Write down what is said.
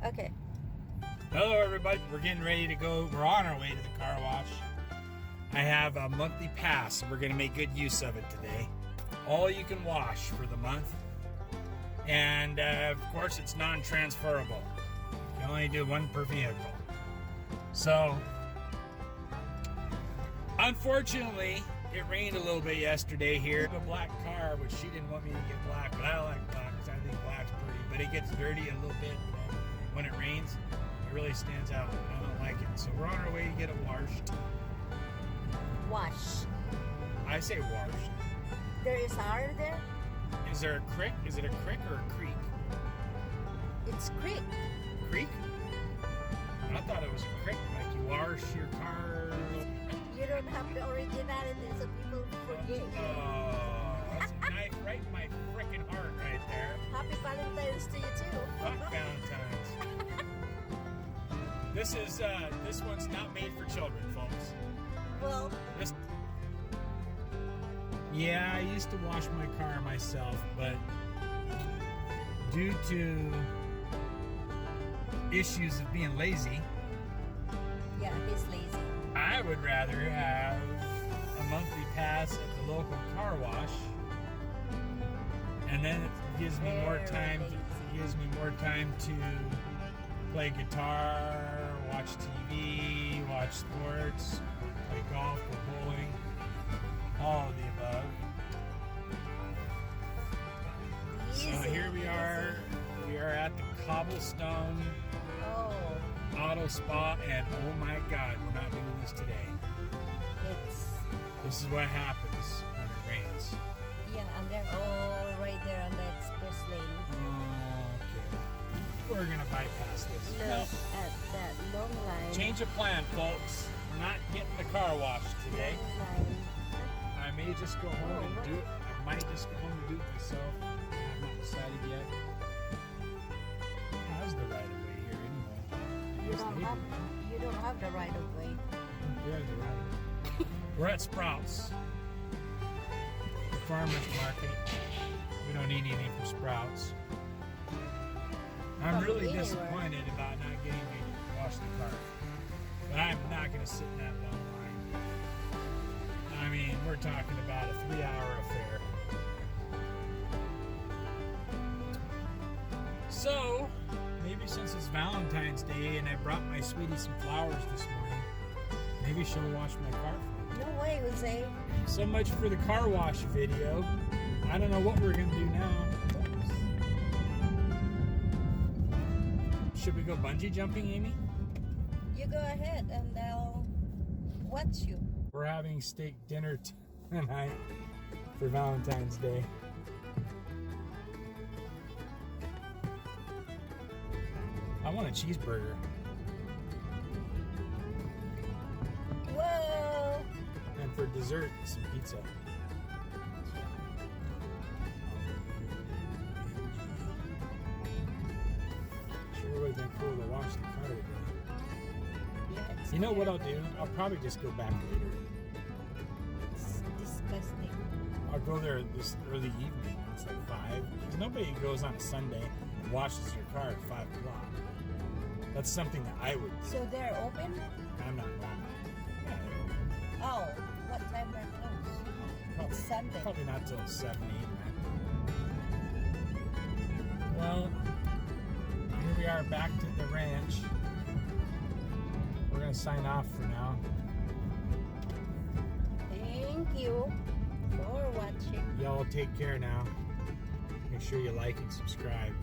Okay. Hello everybody, we're getting ready to go. We're on our way to the car wash. I have a monthly pass and we're going to make good use of it today. All you can wash for the month. And of course it's non-transferable. You can only do one per vehicle. So, unfortunately, it rained a little bit yesterday here. I have a black car, which she didn't want me to get black, but I like black because I think black's pretty. But it gets dirty a little bit when it rains. It really stands out. I don't like it. So we're on our way to get it washed. Wash. I say washed. There is R there? Is there a creek? Is it a creek or a creek? It's creek. Creek? I thought it was a creek, like you wash your car. You don't have the originality, so people forget. Oh, that's a knife right in my freaking heart right there. Happy Valentine's to you too. Fuck Valentine's. This one's not made for children, folks. Well, yeah, I used to wash my car myself, but due to issues of being lazy, yeah, he's lazy. I would rather have a monthly pass at the local car wash, and then it gives me more time. It gives me more time to play guitar, watch TV, watch sports, play golf, go bowling, all of the above. So here we are. We are at the Cobblestone Auto Spa, and oh my God, we're not doing this today. This is what happens when it rains. Yeah, and they're all right there on the express lane. Okay. We're gonna bypass this. Look at that long line. Change of plan, folks. We're not getting the car washed today. I may just go home and do it. I might just go home and do it myself. I haven't decided yet. How's the right of way here anyway? You don't have the right of way. Yeah, you're right. We're at Sprouts, the farmer's market. We don't need anything from Sprouts. I'm really disappointed about not getting to wash the car. But I'm not going to sit in that long line. I mean, we're talking about a 3-hour affair. So, maybe since it's Valentine's Day and I brought my sweetie some flowers this morning, maybe she'll wash my car for me. No way, Jose. So much for the car wash video. I don't know what we're going to do now. Should we go bungee jumping, Amy? You go ahead and I'll watch you. We're having steak dinner tonight for Valentine's Day. I want a cheeseburger. Whoa! And for dessert, some pizza. Sure would have been cool to wash the car today. Yeah, You know what I'll do? I'll probably just go back later. It's disgusting. I'll go there this early evening. It's like 5. Because nobody goes on a Sunday and washes your car at 5 o'clock. That's something that I would do. So they're open? I'm not wrong. Yeah, they're open. Oh, what time they're closed? It's Sunday. Probably not till 7, 8, 9. Well, here we are back to the ranch. We're going to sign off for now. Thank you for watching. Y'all take care now. Make sure you like and subscribe.